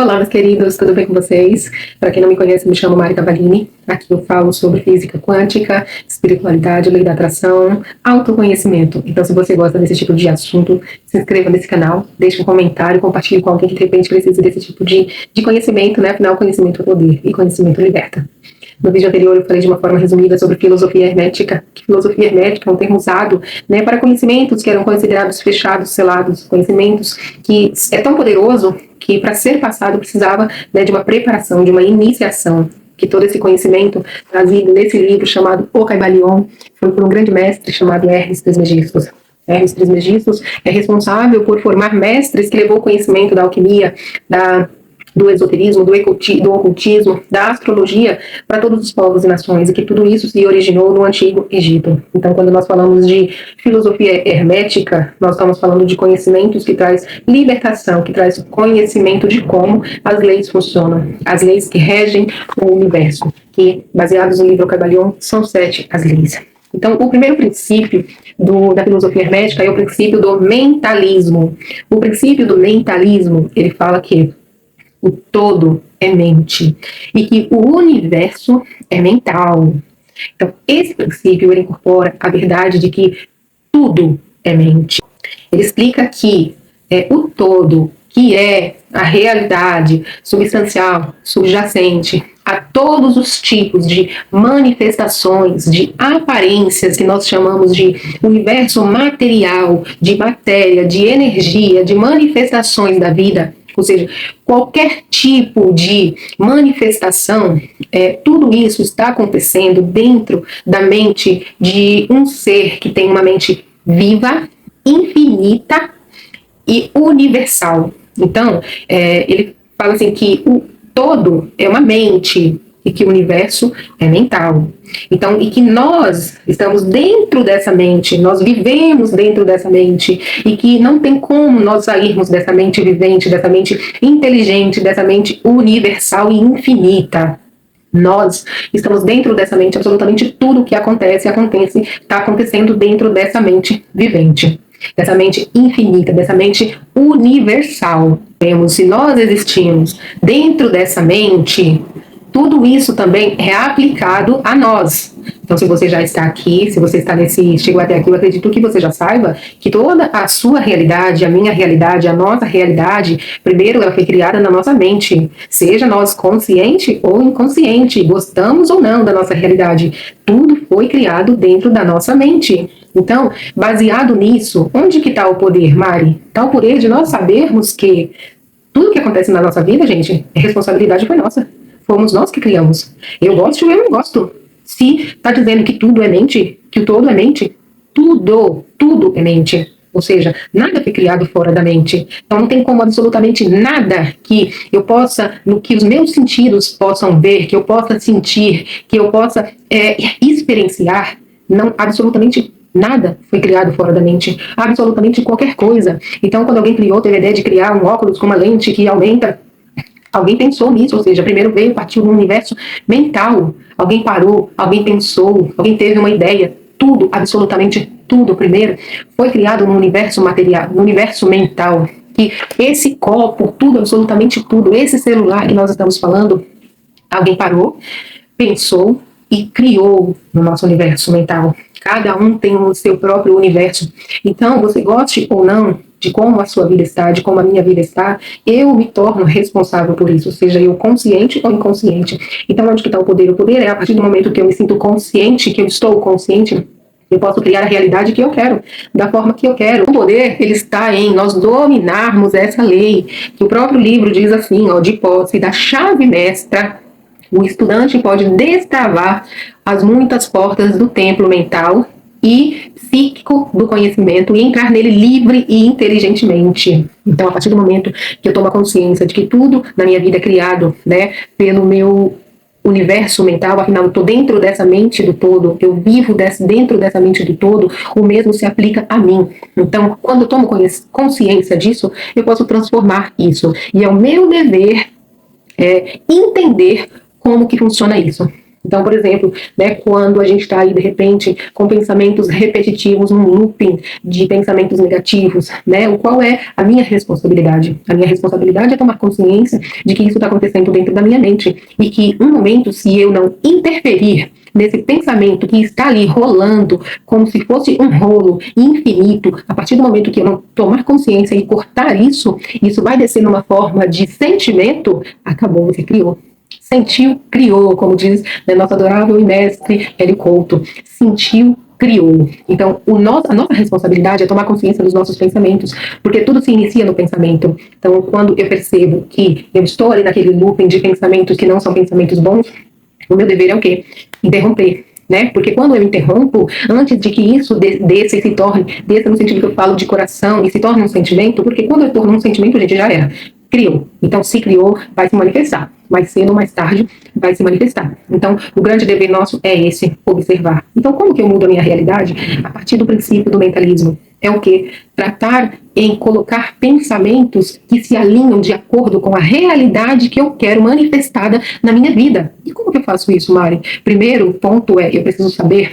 Olá, meus queridos, tudo bem com vocês? Para quem não me conhece, me chamo Mari Cavallini. Aqui eu falo sobre física quântica, espiritualidade, lei da atração, autoconhecimento. Então, se você gosta desse tipo de assunto, se inscreva nesse canal, deixe um comentário, compartilhe com alguém que de repente precisa desse tipo de conhecimento, né? Afinal, conhecimento é poder e conhecimento liberta. No vídeo anterior eu falei de uma forma resumida sobre filosofia hermética, que filosofia hermética é um termo usado, né, para conhecimentos que eram considerados fechados, selados, conhecimentos que é tão poderoso que para ser passado precisava, né, de uma preparação, de uma iniciação, que todo esse conhecimento trazido nesse livro chamado O Caibalion foi por um grande mestre chamado Hermes Trismegistus. Hermes Trismegistus é responsável por formar mestres que levou o conhecimento da alquimia, do esoterismo, do ocultismo, da astrologia para todos os povos e nações, e que tudo isso se originou no Antigo Egito. Então, quando nós falamos de filosofia hermética, nós estamos falando de conhecimentos que traz libertação, que traz conhecimento de como as leis funcionam, as leis que regem o universo, que, baseados no livro Caibalion, são 7 as leis. Então, o primeiro princípio da filosofia hermética é o princípio do mentalismo. O princípio do mentalismo, ele fala que o todo é mente e que o universo é mental. Então, esse princípio ele incorpora a verdade de que tudo é mente. Ele explica que o todo, que é a realidade substancial, subjacente a todos os tipos de manifestações, de aparências que nós chamamos de universo material, de matéria, de energia, de manifestações da vida. Ou seja, qualquer tipo de manifestação, tudo isso está acontecendo dentro da mente de um ser que tem uma mente viva, infinita e universal. Então, ele fala assim que o todo é uma mente e que o universo é mental. Então, e que nós estamos dentro dessa mente, nós vivemos dentro dessa mente, e que não tem como nós sairmos dessa mente vivente, dessa mente inteligente, dessa mente universal e infinita. Nós estamos dentro dessa mente, absolutamente tudo que acontece, está acontecendo dentro dessa mente vivente, dessa mente infinita, dessa mente universal. Se nós existimos dentro dessa mente, tudo isso também é aplicado a nós. Então, se você já está aqui, se você está chegou até aqui, eu acredito que você já saiba que toda a sua realidade, a minha realidade, a nossa realidade, primeiro ela foi criada na nossa mente. Seja nós consciente ou inconsciente, gostamos ou não da nossa realidade, tudo foi criado dentro da nossa mente. Então, baseado nisso, onde que está o poder, Mari? Está o poder de nós sabermos que tudo que acontece na nossa vida, gente, a responsabilidade foi nossa. Fomos nós que criamos. Eu gosto ou eu não gosto. Se está dizendo que tudo é mente, que o todo é mente, tudo é mente. Ou seja, nada foi criado fora da mente. Então não tem como absolutamente nada que eu possa, no que os meus sentidos possam ver, que eu possa sentir, que eu possa experienciar, não, absolutamente nada foi criado fora da mente. Absolutamente qualquer coisa. Então quando alguém teve a ideia de criar um óculos com uma lente que aumenta, alguém pensou nisso, ou seja, primeiro partiu do universo mental. Alguém parou, alguém pensou, alguém teve uma ideia. Tudo, absolutamente tudo, primeiro, foi criado no universo material, no universo mental. Que esse copo, tudo, absolutamente tudo, esse celular que nós estamos falando, alguém parou, pensou e criou no nosso universo mental. Cada um tem o seu próprio universo. Então, você goste ou não de como a sua vida está, de como a minha vida está, eu me torno responsável por isso, seja eu consciente ou inconsciente. Então, onde que está o poder? O poder é a partir do momento que eu me sinto consciente, que eu estou consciente, eu posso criar a realidade que eu quero, da forma que eu quero. O poder, ele está em nós dominarmos essa lei, que o próprio livro diz assim, de posse da chave mestra, o estudante pode destravar as muitas portas do templo mental e psíquico do conhecimento e entrar nele livre e inteligentemente. Então, a partir do momento que eu tomo a consciência de que tudo na minha vida é criado, né, pelo meu universo mental, afinal eu estou dentro dessa mente do todo, eu vivo dentro dessa mente do todo, o mesmo se aplica a mim. Então, quando eu tomo consciência disso, eu posso transformar isso. E é o meu dever entender como que funciona isso. Então, por exemplo, né, quando a gente está aí, de repente, com pensamentos repetitivos, num looping de pensamentos negativos, né, qual é a minha responsabilidade? A minha responsabilidade é tomar consciência de que isso está acontecendo dentro da minha mente e que, um momento, se eu não interferir nesse pensamento que está ali rolando como se fosse um rolo infinito, a partir do momento que eu não tomar consciência e cortar isso, isso vai descer numa forma de sentimento, acabou, você criou. Sentiu, criou, como diz, né, nosso adorável e mestre Hélio Couto. Sentiu, criou. Então, a nossa responsabilidade é tomar consciência dos nossos pensamentos, porque tudo se inicia no pensamento. Então, quando eu percebo que eu estou ali naquele looping de pensamentos que não são pensamentos bons, o meu dever é o quê? Interromper. Né? Porque quando eu interrompo, antes de que isso desça e se torne, desça no sentido que eu falo de coração e se torne um sentimento, porque quando eu torno um sentimento, a gente já era. Criou. Então, se criou, vai se manifestar. Mais cedo ou mais tarde, vai se manifestar. Então, o grande dever nosso é esse, observar. Então, como que eu mudo a minha realidade? A partir do princípio do mentalismo. É o quê? Tratar em colocar pensamentos que se alinham de acordo com a realidade que eu quero manifestada na minha vida. E como que eu faço isso, Mari? Primeiro ponto é, eu preciso saber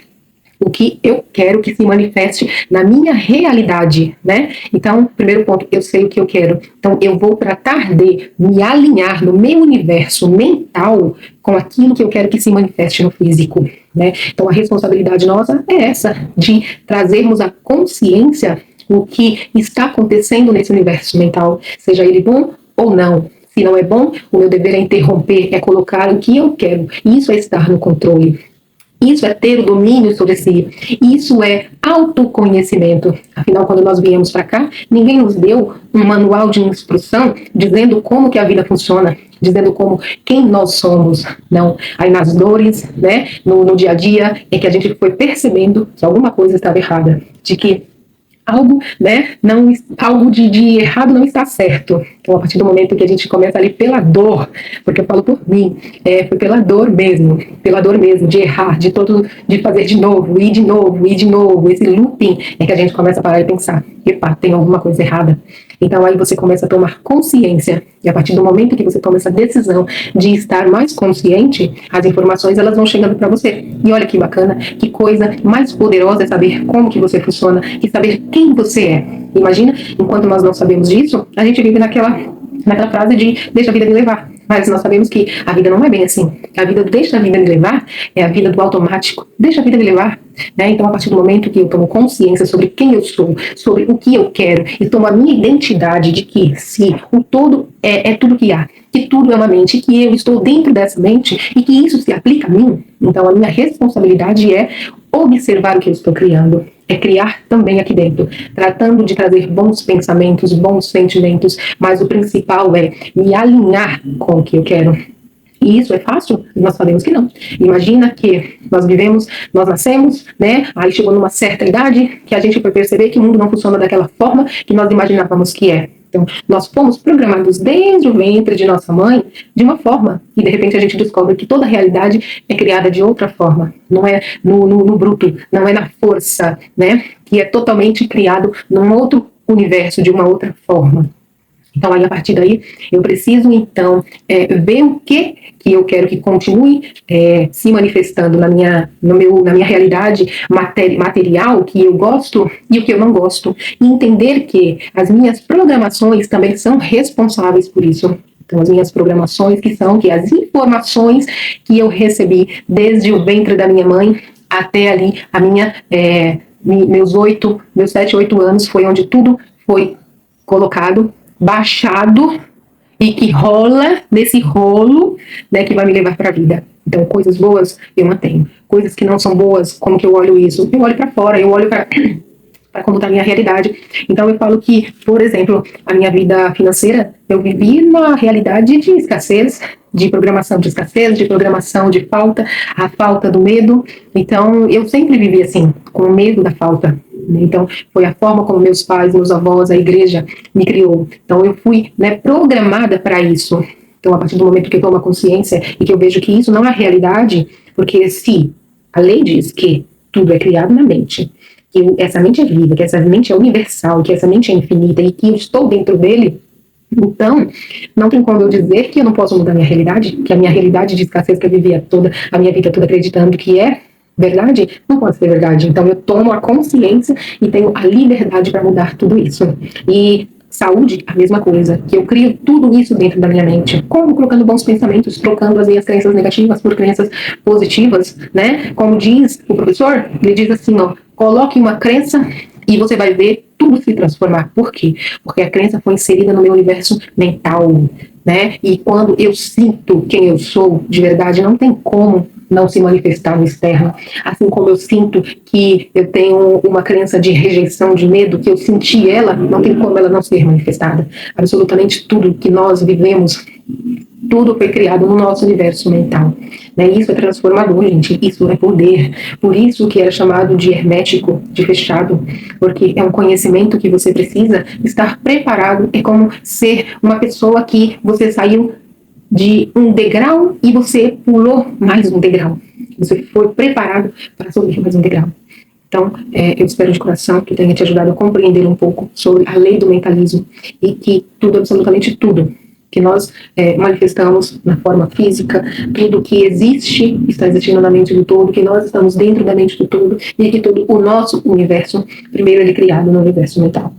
o que eu quero que se manifeste na minha realidade, né? Então, primeiro ponto, eu sei o que eu quero. Então, eu vou tratar de me alinhar no meu universo mental com aquilo que eu quero que se manifeste no físico, né? Então, a responsabilidade nossa é essa, de trazermos a consciência o que está acontecendo nesse universo mental, seja ele bom ou não. Se não é bom, o meu dever é interromper, é colocar o que eu quero. Isso é estar no controle. Isso é ter o domínio sobre si. Isso é autoconhecimento. Afinal, quando nós viemos para cá, ninguém nos deu um manual de instrução dizendo como que a vida funciona, dizendo como quem nós somos. Não. Aí nas dores, né, no dia a dia, é que a gente foi percebendo que alguma coisa estava errada, de que algo, né, algo de errado não está certo. Então, a partir do momento que a gente começa ali pela dor, porque eu falo por mim, foi pela dor mesmo, de errar, de fazer de novo, e de novo, e de novo, esse looping, é que a gente começa a parar e pensar, epa, tem alguma coisa errada. Então, aí você começa a tomar consciência, e a partir do momento que você toma essa decisão de estar mais consciente, as informações, elas vão chegando para você. E olha que bacana, que coisa mais poderosa é saber como que você funciona e saber quem você é. Imagina, enquanto nós não sabemos disso, a gente vive naquela frase de deixa a vida me levar. Mas nós sabemos que a vida não é bem assim. A vida deixa a vida me levar é a vida do automático. Deixa a vida me levar. Né? Então, a partir do momento que eu tomo consciência sobre quem eu sou, sobre o que eu quero, e tomo a minha identidade de que se o todo é tudo que há, que tudo é uma mente, que eu estou dentro dessa mente e que isso se aplica a mim, então a minha responsabilidade é observar o que eu estou criando. É criar também aqui dentro, tratando de trazer bons pensamentos, bons sentimentos, mas o principal é me alinhar com o que eu quero. E isso é fácil? Nós sabemos que não. Imagina que nós nascemos, né? Aí chegou numa certa idade que a gente foi perceber que o mundo não funciona daquela forma que nós imaginávamos que é. Então, nós fomos programados desde o ventre de nossa mãe de uma forma, e de repente a gente descobre que toda a realidade é criada de outra forma, não é no bruto, não é na força, né? Que é totalmente criado num outro universo, de uma outra forma. Então, aí, a partir daí, eu preciso, então, ver o que eu quero que continue se manifestando na minha realidade material, que eu gosto e o que eu não gosto. E entender que as minhas programações também são responsáveis por isso. Então, as minhas programações, que as informações que eu recebi desde o ventre da minha mãe até ali, meus 7, 8 anos, foi onde tudo foi colocado, baixado e que rola nesse rolo, né, que vai me levar para a vida. Então, coisas boas eu mantenho. Coisas que não são boas, como que eu olho isso? Eu olho para fora, eu olho para como está a minha realidade. Então, eu falo que, por exemplo, a minha vida financeira, eu vivi na realidade de escassez, de programação de escassez, de programação de falta, a falta do medo. Então, eu sempre vivi assim, com medo da falta. Então, foi a forma como meus pais, meus avós, a igreja me criou. Então, eu fui, né, programada para isso. Então, a partir do momento que eu tomo a consciência e que eu vejo que isso não é realidade, porque se a lei diz que tudo é criado na mente, que essa mente é viva, que essa mente é universal, que essa mente é infinita e que eu estou dentro dele, Então, não tem como eu dizer que eu não posso mudar minha realidade, que a minha realidade de escassez que eu vivia toda, a minha vida toda acreditando que é verdade, não pode ser verdade. Então, eu tomo a consciência e tenho a liberdade para mudar tudo isso. E saúde, a mesma coisa, que eu crio tudo isso dentro da minha mente. Como? Colocando bons pensamentos, trocando as minhas crenças negativas por crenças positivas, né? Como diz o professor, ele diz assim, ó, coloque uma crença e você vai ver tudo se transformar. Por quê? Porque a crença foi inserida no meu universo mental, né? E quando eu sinto quem eu sou de verdade, não tem como não se manifestar no externo. Assim como eu sinto que eu tenho uma crença de rejeição, de medo, que eu senti ela, não tem como ela não ser manifestada. Absolutamente tudo que nós vivemos, tudo foi criado no nosso universo mental. Né? Isso é transformador, gente. Isso é poder. Por isso que era chamado de hermético, de fechado, porque é um conhecimento que você precisa estar preparado. É como ser uma pessoa que você saiu de um degrau e você pulou mais um degrau. Você foi preparado para subir mais um degrau. Então, eu espero de coração que tenha te ajudado a compreender um pouco sobre a lei do mentalismo e que tudo, absolutamente tudo, que nós manifestamos na forma física, tudo que existe está existindo na mente do todo, que nós estamos dentro da mente do todo e que todo o nosso universo, primeiro ele é criado no universo mental.